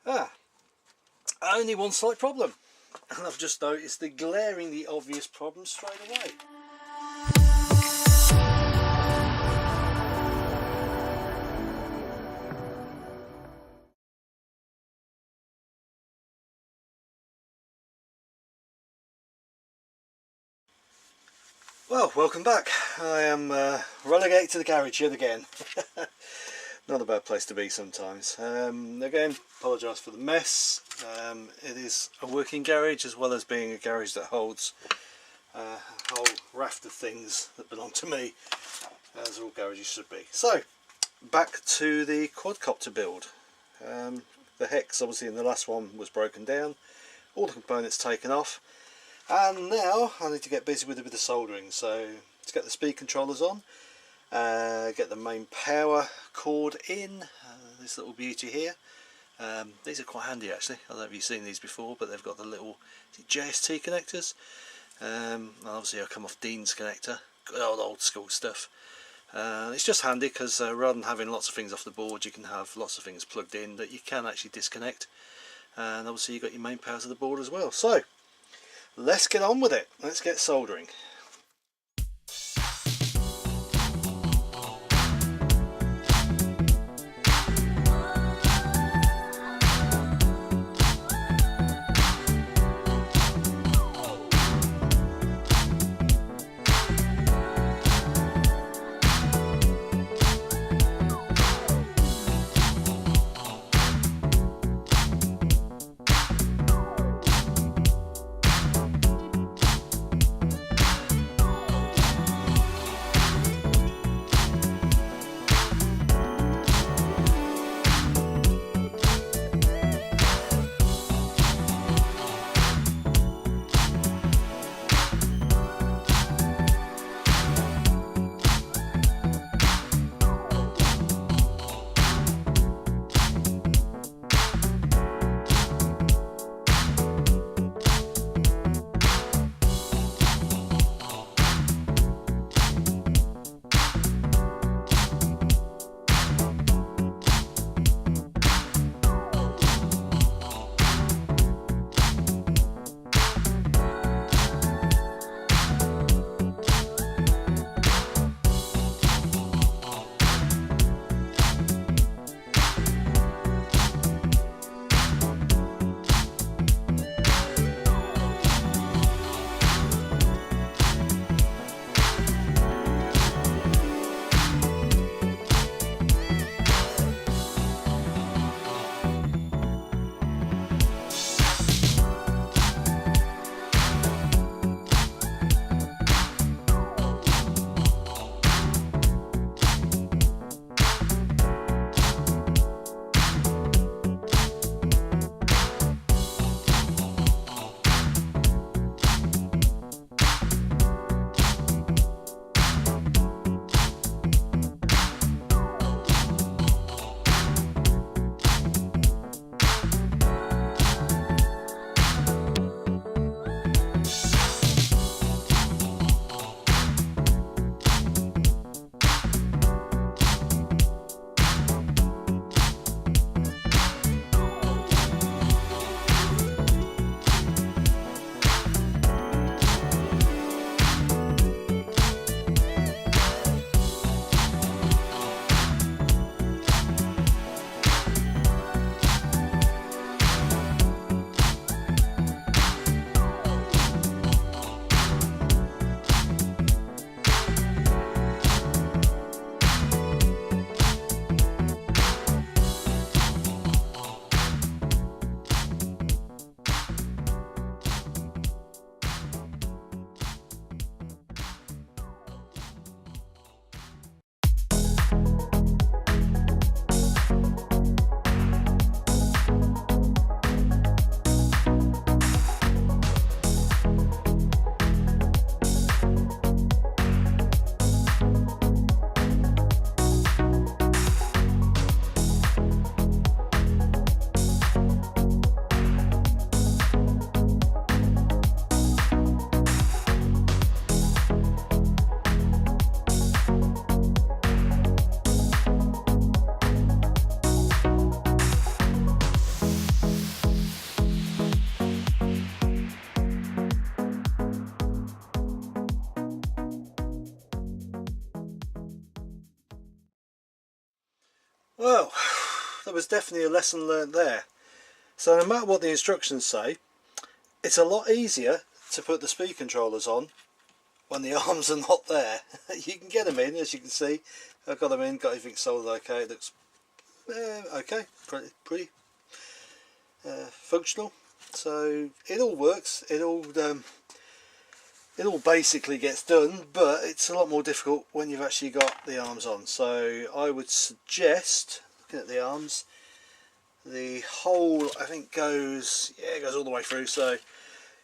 Only one slight problem, and I've just noticed the glaringly obvious problem straight away. Well, welcome back. I am relegated to the garage yet again. Not a bad place to be sometimes. Again, apologise for the mess. It is a working garage as well as being a garage that holds a whole raft of things that belong to me, as all garages should be. So, back to the quadcopter build. The hex obviously in the last one was broken down, all the components taken off, and now I need to get busy with a bit of soldering. So to get the speed controllers on, get the main power cord in, this little beauty here. These are quite handy actually. I don't know if you've seen these before, but they've got the little JST connectors. Obviously I come off Dean's connector, good old school stuff. It's just handy because rather than having lots of things off the board, you can have lots of things plugged in that you can actually disconnect. And obviously you've got your main power to the board as well. So let's get on with it. Let's get soldering. Well, there was definitely a lesson learnt there. So no matter what the instructions say, it's a lot easier to put the speed controllers on when the arms are not there. You can get them in, as you can see. I've got them in, got everything soldered okay. It looks okay, pretty functional. So it all works. It all basically gets done, but it's a lot more difficult when you've actually got the arms on. So I would suggest, looking at the arms, the hole I think goes, yeah, it goes all the way through. So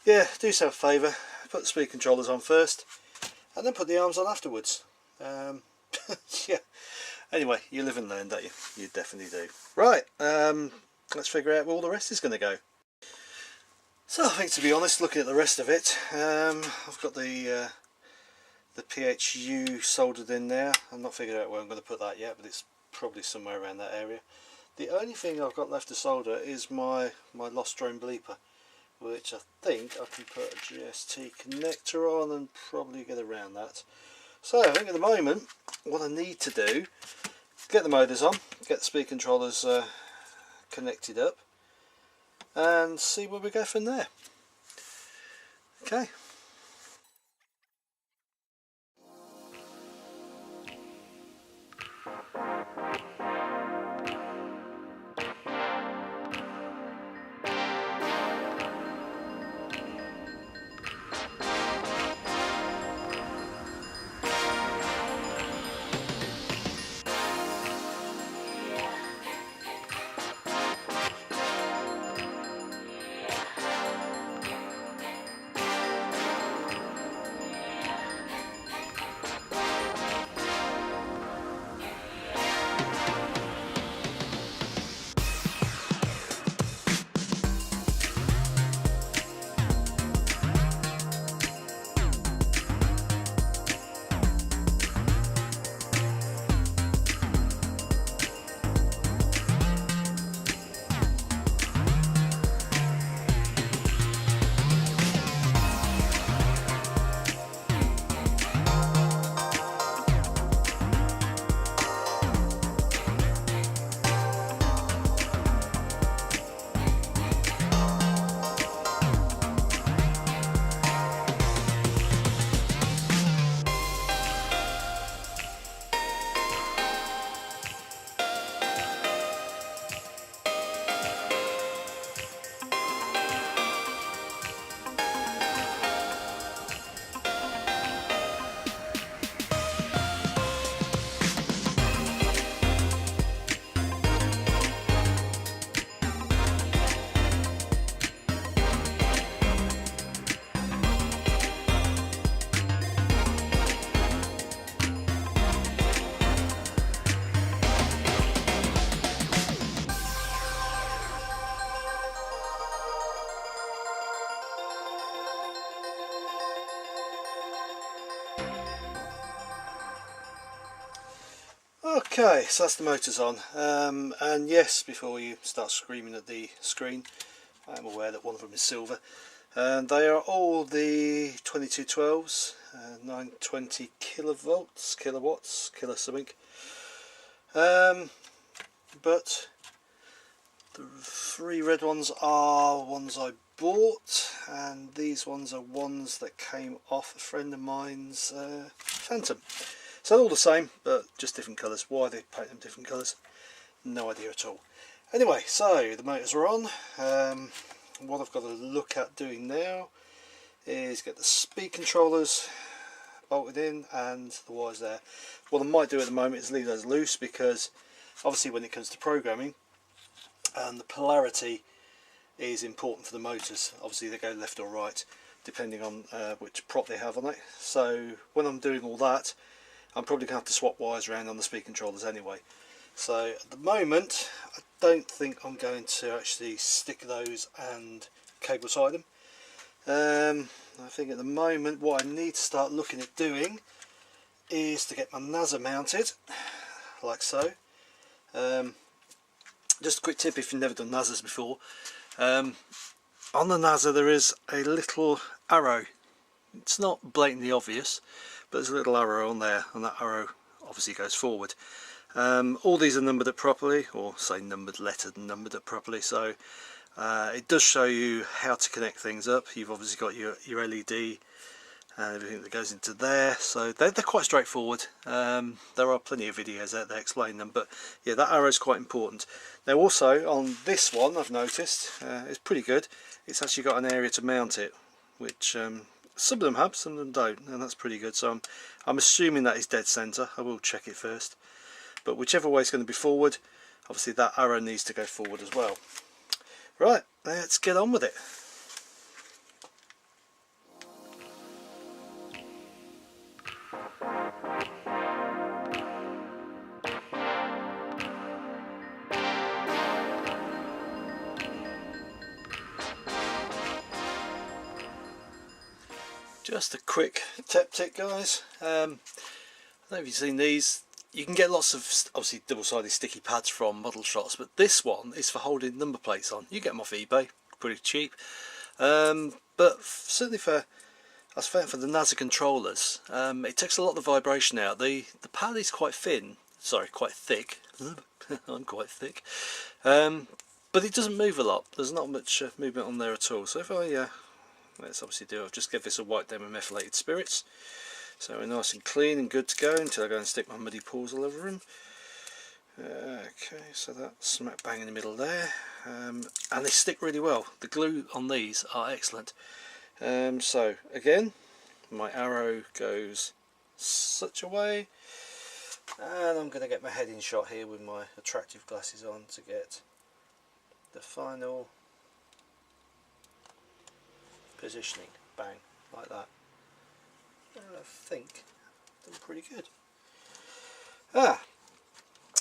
yeah, do yourself a favour, put the speed controllers on first and then put the arms on afterwards. Yeah, anyway, you live and learn, don't you? You definitely do. Right, let's figure out where all the rest is going to go. So I think, to be honest, looking at the rest of it, I've got the PHU soldered in there. I'm not figuring out where I'm going to put that yet, but it's probably somewhere around that area. The only thing I've got left to solder is my lost drone bleeper, which I think I can put a GST connector on and probably get around that. So I think at the moment what I need to do, get the motors on, get the speed controllers connected up, and see where we go from there. Okay. Okay, so that's the motors on, and yes, before you start screaming at the screen, I am aware that one of them is silver, and they are all the 2212s, 920 kilowatts, kilo something, but the three red ones are ones I bought, and these ones are ones that came off a friend of mine's Phantom. So they're all the same, but just different colours. Why they paint them different colours, no idea at all. Anyway, so the motors are on. What I've got to look at doing now is get the speed controllers bolted in and the wires there. What I might do at the moment is leave those loose, because obviously when it comes to programming, the polarity is important for the motors. Obviously they go left or right depending on which prop they have on it. So when I'm doing all that, I'm probably going to have to swap wires around on the speed controllers anyway. So at the moment I don't think I'm going to actually stick those and cable tie them. I think at the moment what I need to start looking at doing is to get my Nazza mounted, like so. Just a quick tip if you've never done Nazzas before. On the Nazza there is a little arrow. It's not blatantly obvious, but there's a little arrow on there, and that arrow obviously goes forward. All these are numbered up properly, or say numbered, lettered and numbered up properly, so it does show you how to connect things up. You've obviously got your LED and everything that goes into there, so they're quite straightforward. There are plenty of videos out there explaining them, but yeah, that arrow is quite important. Now also on this one, I've noticed it's pretty good. It's actually got an area to mount it, which some of them have, some of them don't, and that's pretty good. So I'm assuming that is dead center. I will check it first, but whichever way is going to be forward, obviously that arrow needs to go forward as well. Right, let's get on with it. Just a quick tip, guys. I don't know if you've seen these. You can get lots of obviously double-sided sticky pads from model shops, but this one is for holding number plates on. You get them off eBay, pretty cheap. But certainly for, I was found for the Nazza controllers, it takes a lot of the vibration out. The pad is quite thin, sorry, quite thick. I'm quite thick, but it doesn't move a lot. There's not much movement on there at all. So if I let's obviously do, I'll just give this a wipe down with methylated spirits, so we're nice and clean and good to go until I go and stick my muddy paws all over them. Okay, so that's smack bang in the middle there, and they stick really well. The glue on these are excellent. So again, my arrow goes such a way, and I'm going to get my head in shot here with my attractive glasses on to get the final positioning. Bang, like that. I think done pretty good.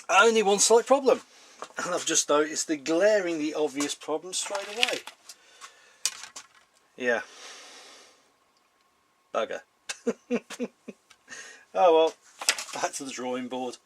Only one slight problem, and I've just noticed the glaringly obvious problem straight away. Yeah, bugger. Oh well, back to the drawing board.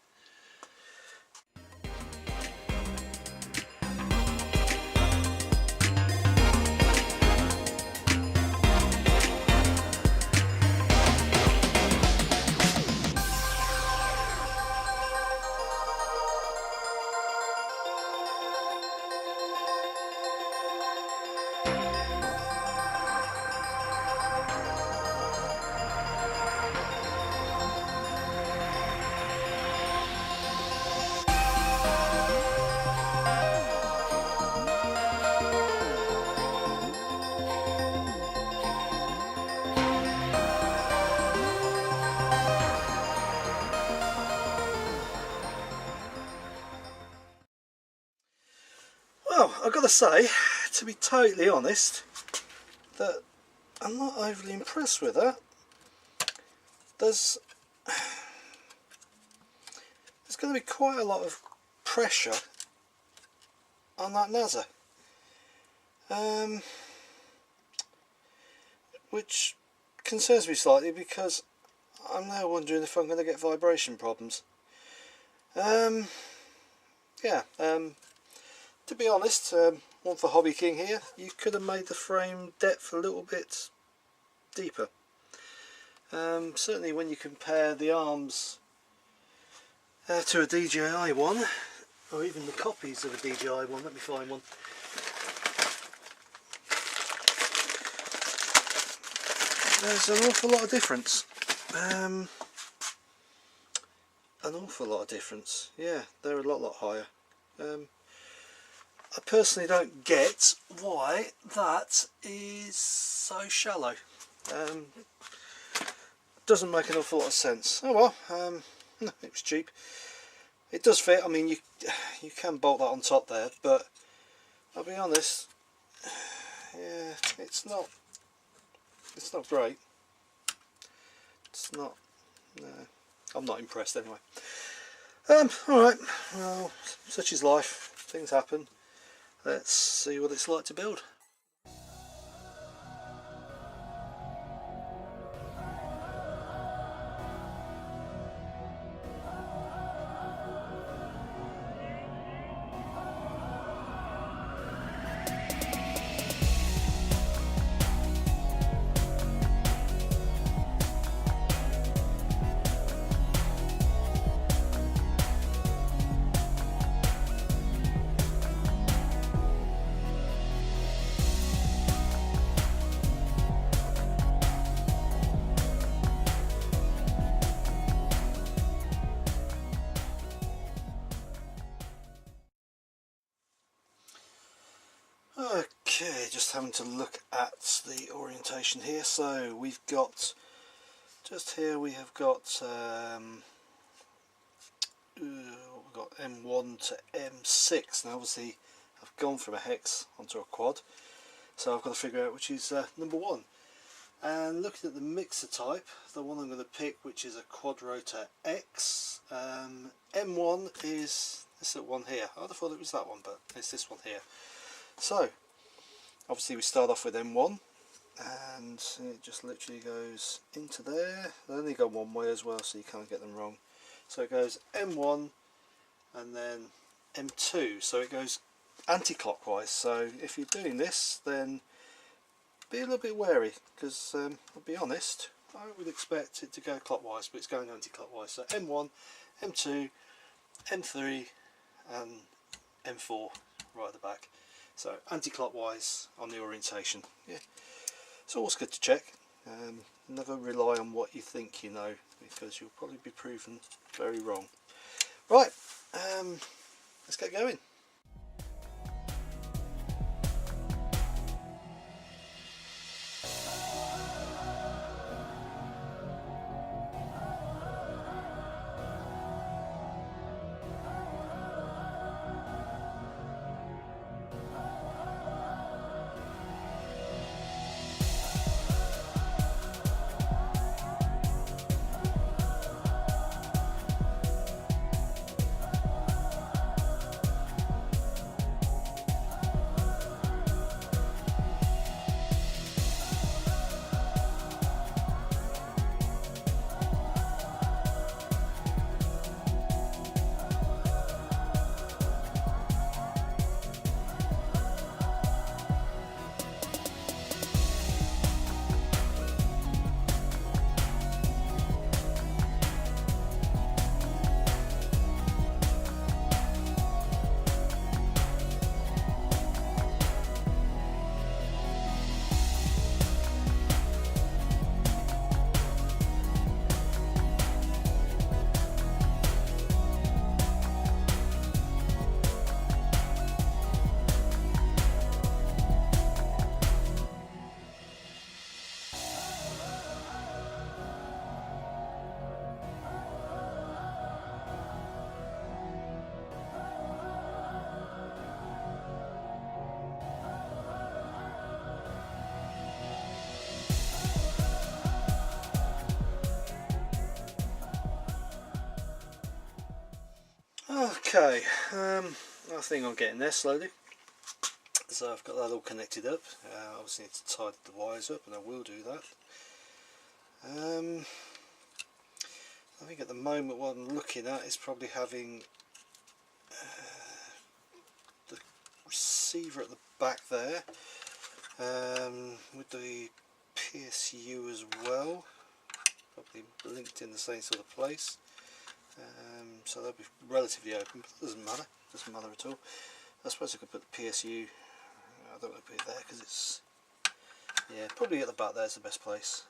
Well, I've got to say, to be totally honest, that I'm not overly impressed with that. There's going to be quite a lot of pressure on that Nazza, which concerns me slightly, because I'm now wondering if I'm going to get vibration problems. To be honest, one for Hobbyking here, you could have made the frame depth a little bit deeper. Certainly when you compare the arms to a DJI one, or even the copies of a DJI one. Let me find one. There's an awful lot of difference. An awful lot of difference. Yeah, they're a lot higher. I personally don't get why that is so shallow. Doesn't make an awful lot of sense. Oh well, it was cheap. It does fit. I mean, you can bolt that on top there, but I'll be honest, yeah, it's not great. It's not. No, I'm not impressed anyway. Alright, well, such is life. Things happen. Let's see what it's like to build. Okay, just having to look at the orientation here. So we've got, just here we have got we've got M1 to M6. Now obviously I've gone from a hex onto a quad, so I've got to figure out which is number one. And looking at the mixer type, the one I'm going to pick, which is a quad rotor X, M1 is this little one here. I'd have thought it was that one, but it's this one here. So obviously we start off with M1, and it just literally goes into there. They only go one way as well, so you can't get them wrong. So it goes M1 and then M2, so it goes anti-clockwise. So if you're doing this, then be a little bit wary, because I'll be honest, I would expect it to go clockwise, but it's going anti-clockwise. So M1, M2, M3 and M4 right at the back. So anti-clockwise on the orientation. Yeah, it's always good to check. Never rely on what you think you know, because you'll probably be proven very wrong. Right, let's get going. Okay, I think I'm getting there slowly. So I've got that all connected up. Obviously need to tidy the wires up, and I will do that. I think at the moment what I'm looking at is probably having the receiver at the back there, with the PSU as well, probably linked in the same sort of place. So they'll be relatively open, but it doesn't matter at all. I suppose I could put the PSU, I don't want to put it there because it's, yeah, probably at the back there's the best place.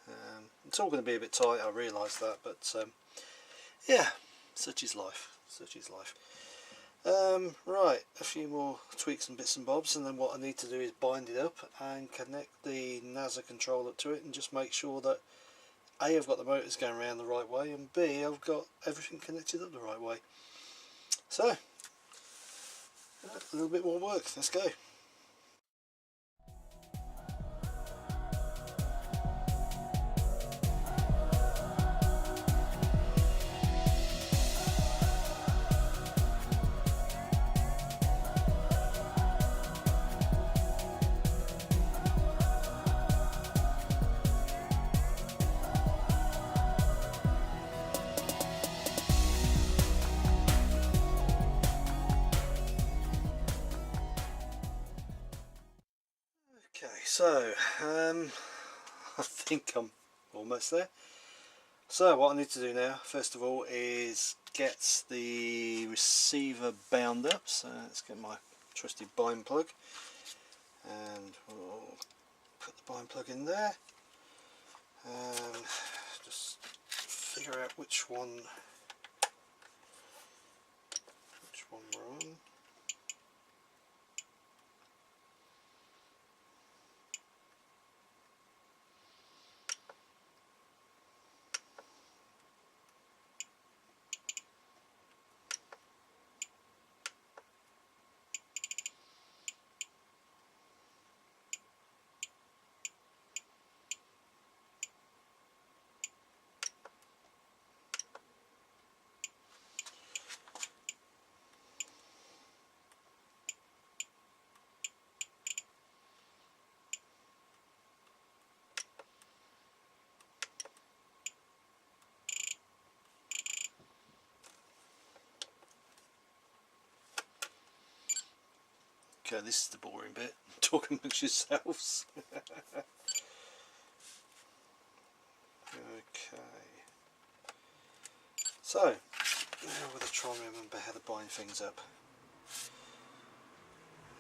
It's all going to be a bit tight, I realise that, but yeah, such is life, such is life. Right, a few more tweaks and bits and bobs, and then what I need to do is bind it up and connect the Nazza controller to it, and just make sure that A, I've got the motors going around the right way, and B, I've got everything connected up the right way. So, a little bit more work, let's go. Okay, so I think I'm almost there. So what I need to do now, first of all, is get the receiver bound up. So let's get my trusty bind plug, and we'll put the bind plug in there, and just figure out which one we're on. Okay, this is the boring bit. Talk amongst yourselves. Okay. So, now we're going to try and remember how to bind things up.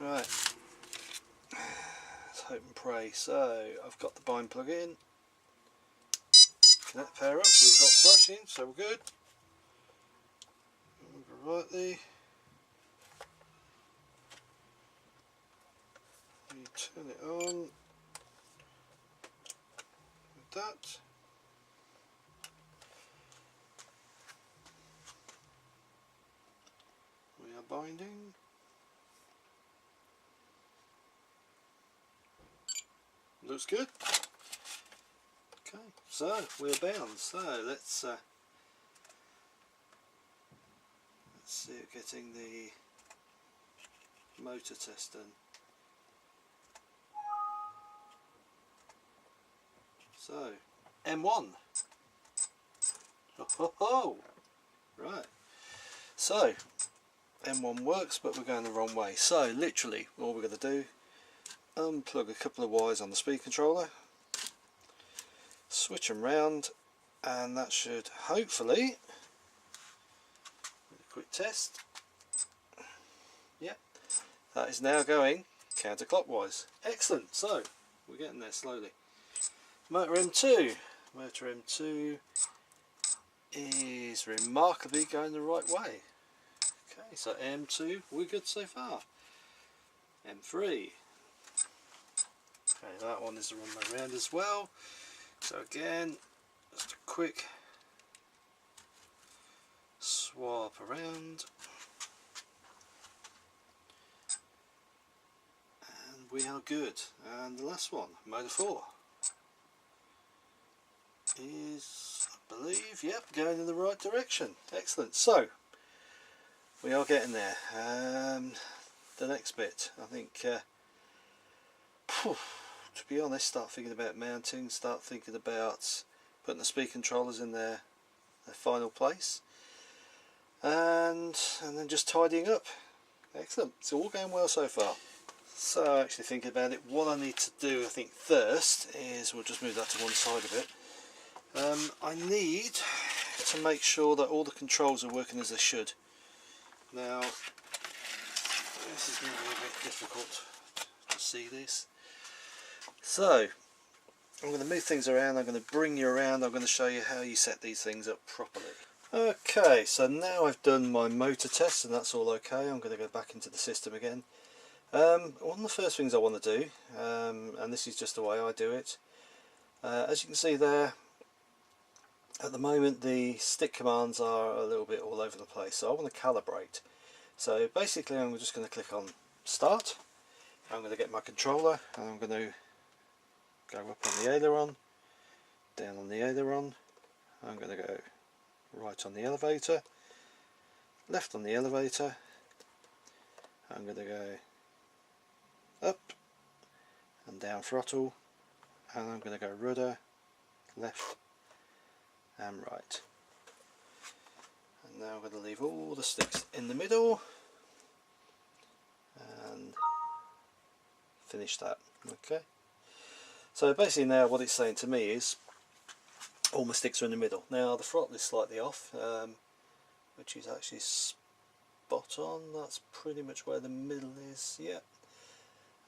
Right. Let's hope and pray. So, I've got the bind plug in. Connect pair up. We've got flashing, so we're good. Rightly. You turn it on. With that. We are binding. Looks good. Okay, so we're bound. So let's see it getting the motor test done. So M1. Oh, right. So M1 works, but we're going the wrong way. So literally all we're going to do, unplug a couple of wires on the speed controller, switch them round, and that should hopefully, a quick test, yep, that is now going counterclockwise. Excellent. So we're getting there slowly. Motor M2. Motor M2 is remarkably going the right way. Okay, so M2, we're good so far. M3. Okay, that one is the wrong way around as well. So again, just a quick swap around. And we are good. And the last one, motor 4. Is, I believe, yep, going in the right direction. Excellent. So we are getting there. The next bit, I think, to be honest, start thinking about mounting, start thinking about putting the speed controllers in their final place, and then just tidying up. Excellent. It's all going well so far. So actually thinking about it, what I need to do, I think, first is, we'll just move that to one side of it. I need to make sure that all the controls are working as they should. Now, this is going to be a bit difficult to see this. So, I'm going to move things around, I'm going to bring you around, I'm going to show you how you set these things up properly. Okay, so now I've done my motor test and that's all okay. I'm going to go back into the system again. One of the first things I want to do, and this is just the way I do it, as you can see there, at the moment the stick commands are a little bit all over the place, so I want to calibrate. So basically I'm just going to click on start, I'm going to get my controller and I'm going to go up on the aileron, down on the aileron, I'm going to go right on the elevator, left on the elevator, I'm going to go up and down throttle, and I'm going to go rudder, left and right. And now I'm going to leave all the sticks in the middle and finish that. Okay, so basically now what it's saying to me is all my sticks are in the middle. Now the throttle is slightly off, which is actually spot on. That's pretty much where the middle is, yeah.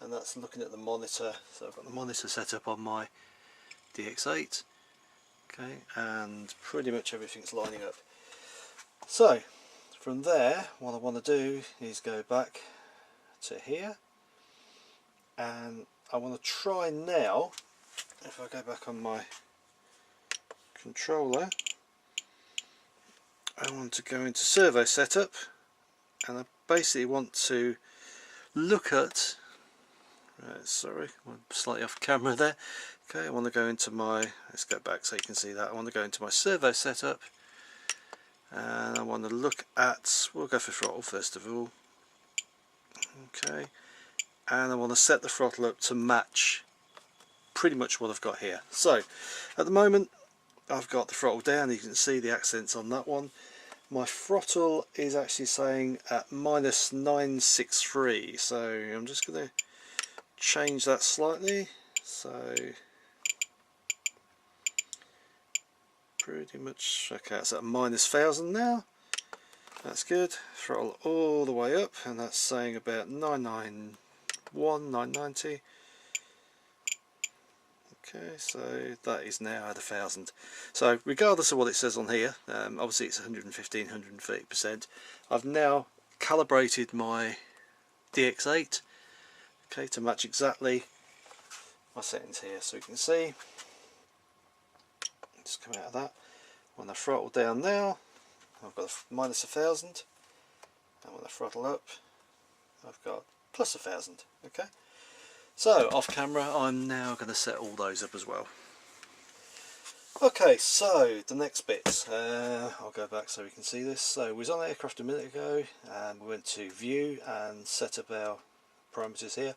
And that's looking at the monitor, so I've got the monitor set up on my DX8. Okay, and pretty much everything's lining up. So from there, what I want to do is go back to here, and I want to try now, if I go back on my controller, I want to go into servo setup, and I basically want to look at, sorry, I'm slightly off camera there. Okay, I want to go into my, let's go back so you can see that, I want to go into my servo setup, and I want to look at, we'll go for throttle first of all. Okay, and I want to set the throttle up to match pretty much what I've got here. So at the moment I've got the throttle down, you can see the accents on that one, My throttle is actually saying at -963, so I'm just going to change that slightly. So pretty much, okay, it's at -1000 now. That's good. Throttle all the way up, and that's saying about 991, 990. Okay, so that is now at 1000. So regardless of what it says on here, obviously it's 115, 130%. I've now calibrated my DX8, okay, to match exactly my settings here. So you can see, just come out of that. When I throttle down now, I've got -1000, and when I throttle up, I've got +1000. Okay. So off camera, I'm now going to set all those up as well. Okay, so the next bit, I'll go back so we can see this. So we was on aircraft a minute ago, and we went to view and set up our parameters here.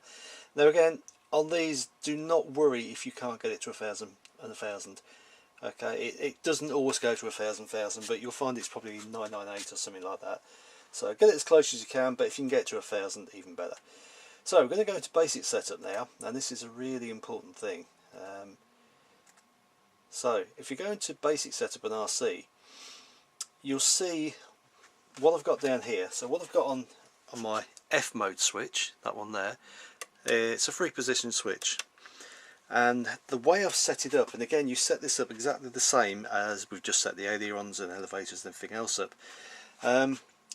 Now again, on these, do not worry if you can't get it to 1000 and 1000. Okay, it doesn't always go to 1000, but you'll find it's probably 998 or something like that. So get it as close as you can, but if you can get to 1000, even better. So we're going to go into basic setup now, and this is a really important thing. So if you go into basic setup and RC, you'll see what I've got down here. So what I've got on my F mode switch, that one there, it's a 3-position switch. And the way I've set it up, and again you set this up exactly the same as we've just set the ailerons and elevators and everything else up,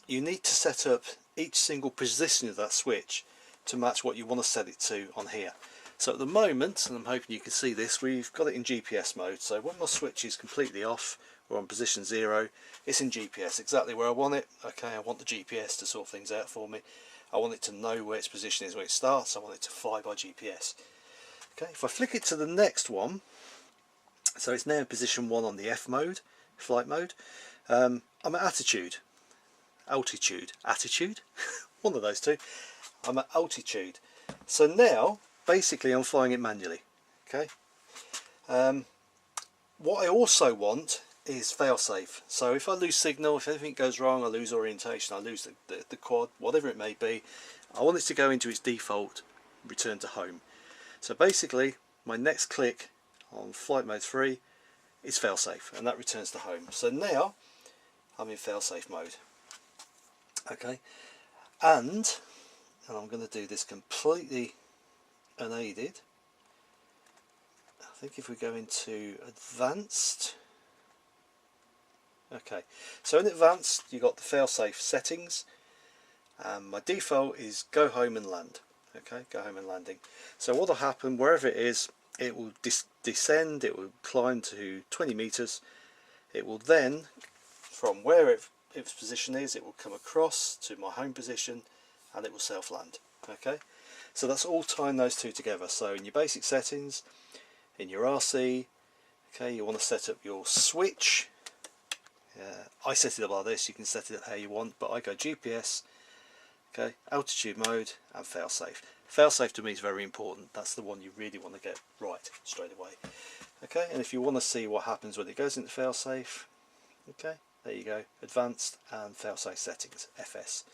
you need to set up each single position of that switch to match what you want to set it to on here. So at the moment, and I'm hoping you can see this, we've got it in GPS mode. So when my switch is completely off, or on position 0, it's in GPS, exactly where I want it. Okay, I want the GPS to sort things out for me. I want it to know where its position is when it starts. I want it to fly by GPS. Okay, if I flick it to the next one, so it's now in position 1 on the F mode, flight mode, I'm at altitude, attitude, one of those two. I'm at altitude. So now, basically I'm flying it manually. Okay. What I also want is fail-safe. So if I lose signal, if anything goes wrong, I lose orientation, I lose the quad, whatever it may be, I want it to go into its default return to home. So basically, my next click on flight mode 3 is fail-safe, and that returns to home. So now I'm in fail-safe mode. Okay, and I'm going to do this completely unaided. I think if we go into advanced, okay, so in advanced you've got the fail-safe settings, and my default is go home and land. Okay, go home and landing. So what will happen, wherever it is, it will descend, it will climb to 20 meters. It will then, from where its position is, it will come across to my home position, and it will self-land. Okay, so that's all tying those two together. So in your basic settings, in your RC, okay, you want to set up your switch. I set it up like this. You can set it up how you want, but I go GPS, okay, altitude mode, and fail-safe. Fail-safe to me is very important. That's the one you really want to get right straight away. Okay, and if you want to see what happens when it goes into fail-safe, okay, there you go, advanced and fail-safe settings, FS.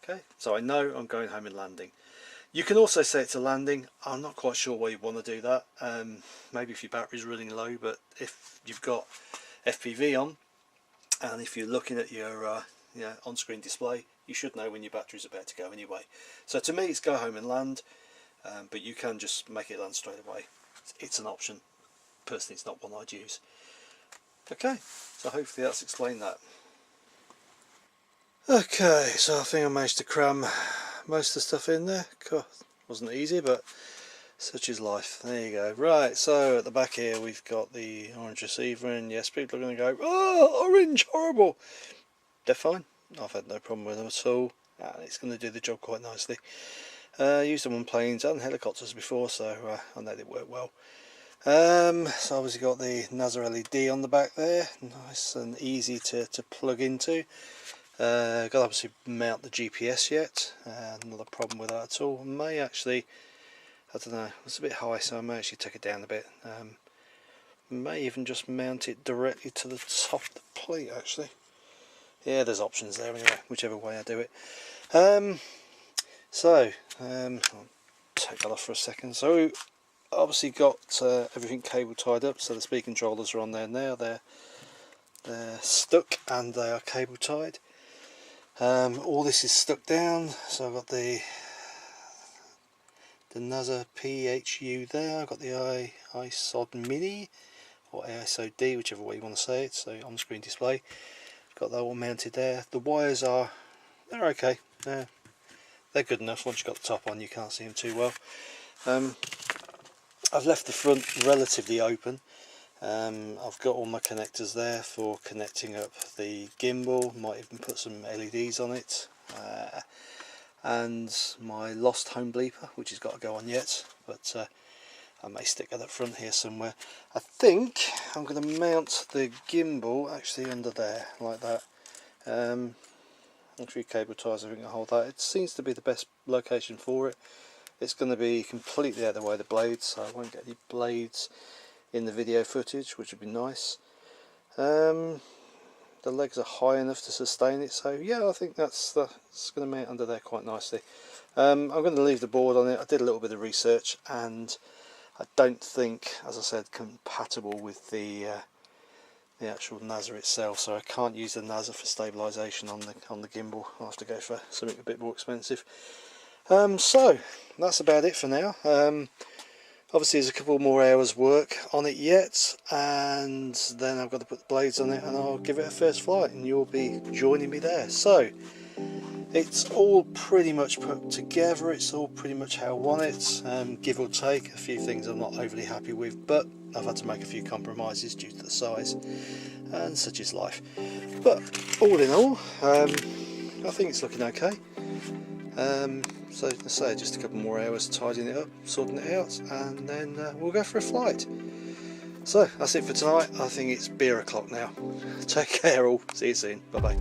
Okay, so I know I'm going home and landing. You can also set it to landing. I'm not quite sure why you want to do that. Maybe if your battery's running low, but if you've got FPV on, and if you're looking at your on-screen display, you should know when your battery's about to go anyway. So to me it's go home and land, but you can just make it land straight away. It's an option. Personally, it's not one I'd use. Okay, so hopefully that's explained that. Okay, so I think I managed to cram most of the stuff in there. God, wasn't easy, but such is life. There you go. Right, so at the back here we've got the orange receiver, and yes, people are going to go, oh, orange, horrible. They're fine. I've had no problem with them at all, and it's going to do the job quite nicely. Used them on planes and helicopters before, so I know they work well. So obviously got the Nazza LED on the back there, nice and easy to plug into. Got to obviously mount the GPS yet, not a problem with that at all. May actually, I don't know, it's a bit high, so I may actually take it down a bit. May even just mount it directly to the top of the plate actually. yeah, there's options there anyway, whichever way I do it. I'll take that off for a second. So obviously got everything cable tied up, so the speed controllers are on there now. They're stuck and they are cable tied. All this is stuck down, so I've got the Nazza PHU there. I've got the ISOD Mini or ISOD, whichever way you want to say it, so on screen display. Got that all mounted there. The wires they're okay. They're good enough. Once you've got the top on, you can't see them too well. I've left the front relatively open. I've got all my connectors there for connecting up the gimbal. Might even put some LEDs on it, and my lost home bleeper, which has got to go on yet, but I may stick it up front here somewhere. I think I'm going to mount the gimbal actually under there like that. A few cable ties I think will hold that. It seems to be the best location for it. It's going to be completely out of the way of the blades, so I won't get any blades in the video footage, which would be nice. The legs are high enough to sustain it, so yeah, I think that's going to mount under there quite nicely. I'm going to leave the board on it. I did a little bit of research, and I don't think, as I said, compatible with the actual Nazza itself, so I can't use the Nazza for stabilisation on the gimbal. I'll have to go for something a bit more expensive. So that's about it for now. Obviously there's a couple more hours work on it yet, and then I've got to put the blades on it and I'll give it a first flight, and you'll be joining me there. So it's all pretty much put together, it's all pretty much how I want it, give or take. A few things I'm not overly happy with, but I've had to make a few compromises due to the size, and such is life. But all in all, I think it's looking okay. So as I say, just a couple more hours tidying it up, sorting it out, and then we'll go for a flight. So that's it for tonight. I think it's beer o'clock now. Take care all, see you soon, bye bye.